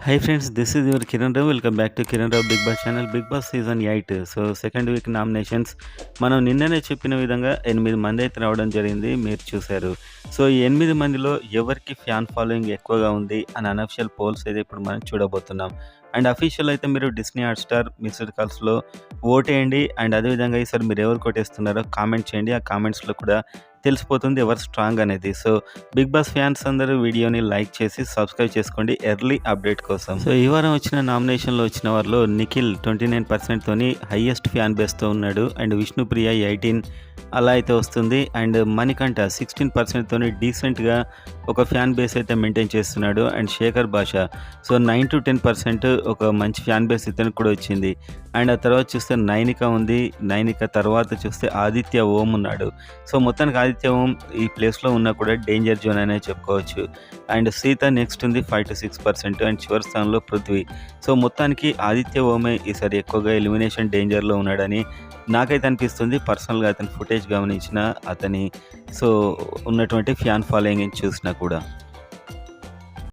Hi friends, this is your Kiran Rao. Welcome back to Kiran Rao Big Boss channel. Big Boss season 8. So second week nominations మనం నిన్ననే చెప్పిన విధంగా 8 మంది అయితే రావడం జరిగింది. మీరు చూశారు. సో ఈ 8 మందిలో ఎవరికి ఫ్యాన్ ఫాలోయింగ్ ఎక్కువగా ఉంది అని అనఫిషియల్ పోల్స్ అయితే ఇప్పుడు మనం చూడబోతున్నాం. అండ్ అఫీషియల్ అయితే మీరు డిస్నీ హాట్‌స్టార్ మిస్డ్ కాల్స్‌లో ఓటేయండి. అండ్ అదేవిధంగా ఈసారి మీరు ఎవరు కొట్టేస్తున్నారో కామెంట్ చేయండి. ఆ కామెంట్స్‌లో కూడా తెలిసిపోతుంది ఎవరు స్ట్రాంగ్ అనేది. సో బిగ్ బాస్ ఫ్యాన్స్ అందరూ వీడియోని లైక్ చేసి సబ్స్క్రైబ్ చేసుకోండి ఎర్లీ అప్డేట్ కోసం. సో ఈ వారం వచ్చిన నామినేషన్లో వచ్చిన వారిలో నిఖిల్ 29% తోని హైయెస్ట్ ఫ్యాన్ బేస్తో ఉన్నాడు. అండ్ విష్ణుప్రియ 18 అలా అయితే వస్తుంది. అండ్ మణికంఠ 16% తోని డీసెంట్గా ఒక ఫ్యాన్ బేస్ అయితే మెయింటైన్ చేస్తున్నాడు. అండ్ శేఖర్ భాష సో 9 to 10% ఒక మంచి ఫ్యాన్ బేస్ ఇతనికి కూడా వచ్చింది. అండ్ ఆ తర్వాత చూస్తే నైనిక ఉంది. నైనిక తర్వాత చూస్తే ఆదిత్య ఓం ఉన్నాడు. సో మొత్తానికి ఆదిత్య ఓం ఈ ప్లేస్లో ఉన్నా కూడా డేంజర్ జోన్ అనే చెప్పుకోవచ్చు. అండ్ సీత నెక్స్ట్ ఉంది 5 to 6%. అండ్ చివరి స్థానంలో పృథ్వీ. సో మొత్తానికి ఆదిత్య ఓమే ఈసారి ఎక్కువగా ఎలిమినేషన్ డేంజర్లో ఉన్నాడని నాకైతే అనిపిస్తుంది. పర్సనల్గా అతని ఫుటేజ్ గమనించిన అతని సో ఉన్నటువంటి ఫ్యాన్ ఫాలోయింగ్ చూసినా కూడా.